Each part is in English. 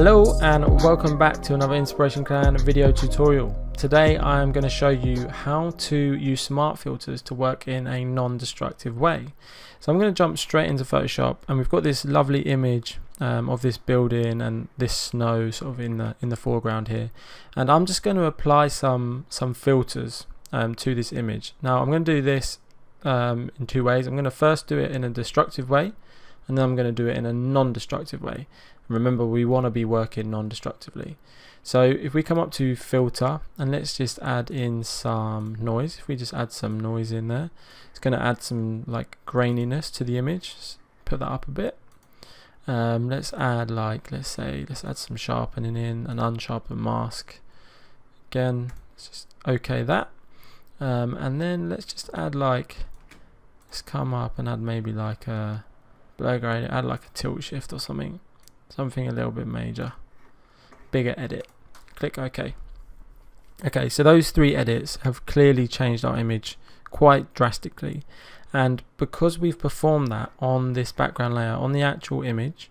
Hello and welcome back to another Inspiration Clan video tutorial. Today I am going to show you how to use smart filters to work in a non-destructive way. So I'm going to jump straight into Photoshop, and we've got this lovely image of this building and this snow sort of in the foreground here, and I'm just going to apply some filters to this image. Now I'm going to do this in two ways. I'm going to first do it in a destructive way, and then I'm going to do it in a non-destructive way. Remember, we want to be working non-destructively. So if we come up to filter and let's just add in some noise. If we just add some noise in there, it's going to add some like graininess to the image. Just put that up a bit. Let's add let's add some sharpening in, an unsharpened mask. Again, let's just okay that. And then let's just add let's come up and add maybe like a blur gradient, add like a tilt shift or something a little bit major, bigger edit, click OK. Okay, so those three edits have clearly changed our image quite drastically, and because we've performed that on this background layer on the actual image,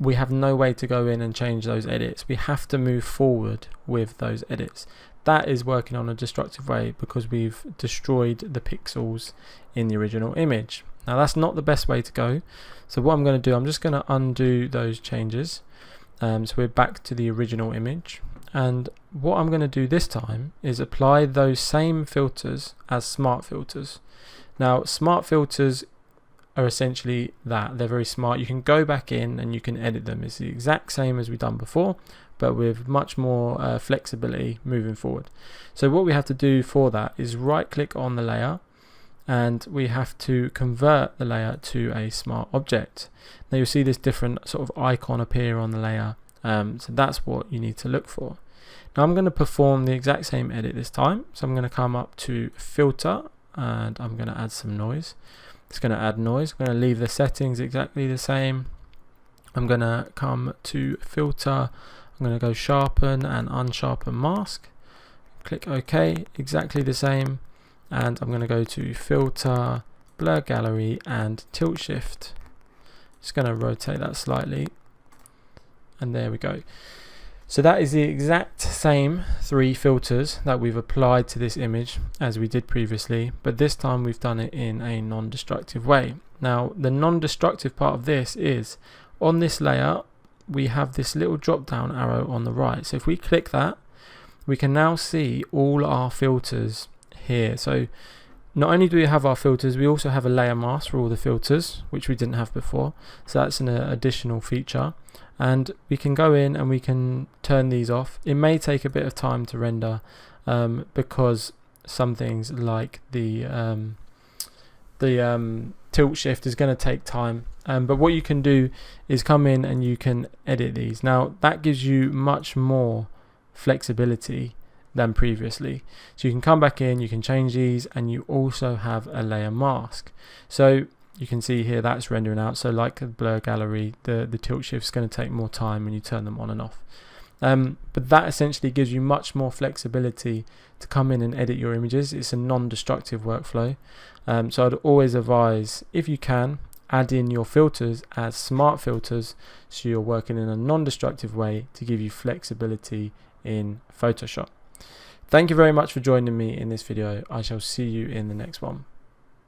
we have no way to go in and change those edits. We have to move forward with those edits. That is working on a destructive way because we've destroyed the pixels in the original image. Now that's not the best way to go, so what I'm going to do, I'm just going to undo those changes. So we're back to the original image, and what I'm going to do this time is apply those same filters as smart filters. Now smart filters are essentially that, they're very smart. You can go back in and you can edit them. It's the exact same as we've done before, but with much more flexibility moving forward. So what we have to do for that is right click on the layer, and we have to convert the layer to a smart object. Now you'll see this different sort of icon appear on the layer, so that's what you need to look for. Now I'm going to perform the exact same edit this time, so I'm going to come up to filter and I'm going to add some noise. It's going to add noise. I'm going to leave the settings exactly the same. I'm going to come to filter, I'm going to go sharpen and unsharpen mask, click OK, exactly the same. And I'm going to go to filter, blur gallery and tilt shift. Just going to rotate that slightly, and there we go. So that is the exact same three filters that we've applied to this image as we did previously, but this time we've done it in a non-destructive way. Now the non-destructive part of this is on this layer we have this little drop down arrow on the right. So if we click that, we can now see all our filters here. So not only do we have our filters, we also have a layer mask for all the filters, which we didn't have before. So that's an additional feature, and we can go in and we can turn these off. It may take a bit of time to render because some things like the tilt shift is going to take time, but what you can do is come in and you can edit these. Now that gives you much more flexibility than previously, so you can come back in, you can change these, and you also have a layer mask. So you can see here that's rendering out. So like the blur gallery, the tilt shift is going to take more time when you turn them on and off, but that essentially gives you much more flexibility to come in and edit your images. It's a non-destructive workflow, so I'd always advise, if you can, add in your filters as smart filters, so you're working in a non-destructive way to give you flexibility in Photoshop. Thank you very much for joining me in this video. I shall see you in the next one.